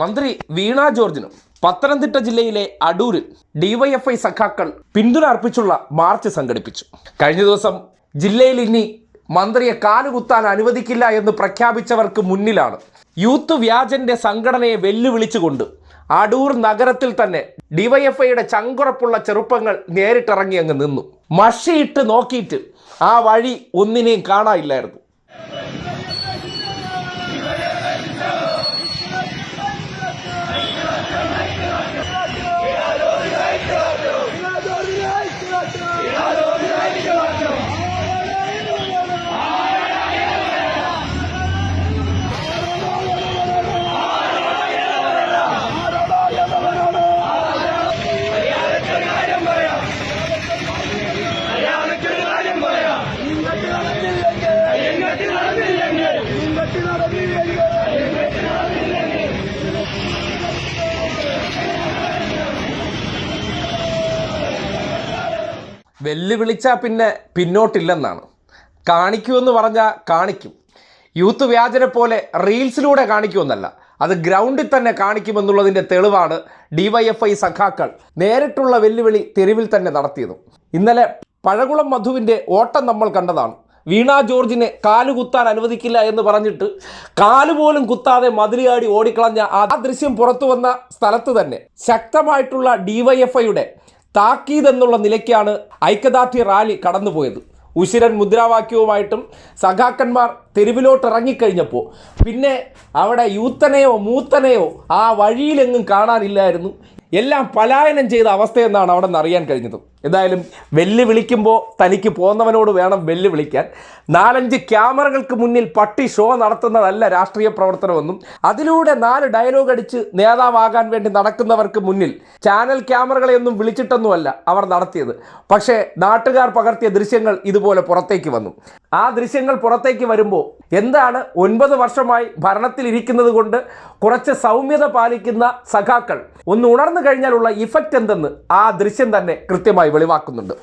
മന്ത്രി വീണ ജോർജിനും പത്തനംതിട്ട ജില്ലയിലെ അടൂരിൽ ഡിവൈഎഫ്ഐ സഖാക്കൾ പിന്തുണ അർപ്പിച്ചുള്ള മാർച്ച് സംഘടിപ്പിച്ചു. കഴിഞ്ഞ ദിവസം ജില്ലയിൽ ഇനി മന്ത്രിയെ കാലുകുത്താൻ അനുവദിക്കില്ല എന്ന് പ്രഖ്യാപിച്ചവർക്ക് മുന്നിലാണ് യൂത്ത് വ്യാജന്റെ സംഘടനയെ വെല്ലുവിളിച്ചുകൊണ്ട് അടൂർ നഗരത്തിൽ തന്നെ ഡിവൈഎഫ്ഐയുടെ ചങ്കുറപ്പുള്ള ചെറുപ്പങ്ങൾ നേരിട്ടിറങ്ങി അങ്ങ് നിന്നു. മഷിയിട്ട് നോക്കിയിട്ട് ആ വഴി ഒന്നിനെയും കാണാനില്ലായിരുന്നു. വെല്ലുവിളിച്ചാൽ പിന്നെ പിന്നോട്ടില്ലെന്നാണ്. കാണിക്കുമെന്ന് പറഞ്ഞാൽ കാണിക്കും. യൂത്ത് വ്യാജനെ പോലെ റീൽസിലൂടെ കാണിക്കുമെന്നല്ല, അത് ഗ്രൗണ്ടിൽ തന്നെ കാണിക്കുമെന്നുള്ളതിൻ്റെ തെളിവാണ് ഡിവൈഎഫ്ഐ സഖാക്കൾ നേരിട്ടുള്ള വെല്ലുവിളി തെരുവിൽ തന്നെ നടത്തിയത്. ഇന്നലെ പഴകുളം മധുവിൻ്റെ ഓട്ടം നമ്മൾ കണ്ടതാണ്. വീണ ജോർജിനെ കാലുകുത്താൻ അനുവദിക്കില്ല എന്ന് പറഞ്ഞിട്ട് കാലുപോലും കുത്താതെ മതിലിയാടി ഓടിക്കളഞ്ഞ ആ ദൃശ്യം പുറത്തു വന്ന സ്ഥലത്ത് തന്നെ ശക്തമായിട്ടുള്ള ഡിവൈഎഫ്ഐയുടെ താക്കീത് എന്നുള്ള നിലയ്ക്കാണ് ഐക്യദാർഢ്യ റാലി കടന്നുപോയത്. ഉശിരൻ മുദ്രാവാക്യവുമായിട്ടും സഖാക്കന്മാർ തെരുവിലോട്ട് ഇറങ്ങിക്കഴിഞ്ഞപ്പോൾ പിന്നെ അവിടെ യൂത്തനെയോ മൂത്തനെയോ ആ വഴിയിലെങ്ങും കാണാനില്ലായിരുന്നു. എല്ലാം പലായനം ചെയ്ത അവസ്ഥയെന്നാണ് അവിടെ നിന്ന് അറിയാൻ കഴിഞ്ഞത്. എന്തായാലും വെല്ലുവിളിക്കുമ്പോൾ തനിക്ക് പോന്നവനോട് വേണം വെല്ലുവിളിക്കാൻ. 4-5 ക്യാമറകൾക്ക് മുന്നിൽ പട്ടി ഷോ നടത്തുന്നതല്ല രാഷ്ട്രീയ പ്രവർത്തനമെന്നും അതിലൂടെ 4 ഡയലോഗ് അടിച്ച് നേതാവാകാൻ വേണ്ടി നടക്കുന്നവർക്ക് മുന്നിൽ ചാനൽ ക്യാമറകളെയൊന്നും വിളിച്ചിട്ടൊന്നുമല്ല അവർ നടത്തിയത്. പക്ഷേ നാട്ടുകാർ പകർത്തിയ ദൃശ്യങ്ങൾ ഇതുപോലെ പുറത്തേക്ക് വന്നു. ആ ദൃശ്യങ്ങൾ പുറത്തേക്ക് വരുമ്പോൾ എന്താണ് 9 വർഷമായി ഭരണത്തിലിരിക്കുന്നത് കൊണ്ട് കുറച്ച് സൗമ്യത പാലിക്കുന്ന സഖാക്കൾ ഒന്ന് ഉണർന്നു കഴിഞ്ഞാലുള്ള ഇഫക്റ്റ് എന്തെന്ന് ആ ദൃശ്യം തന്നെ കൃത്യമായി വെളിവാക്കുന്നുണ്ട്.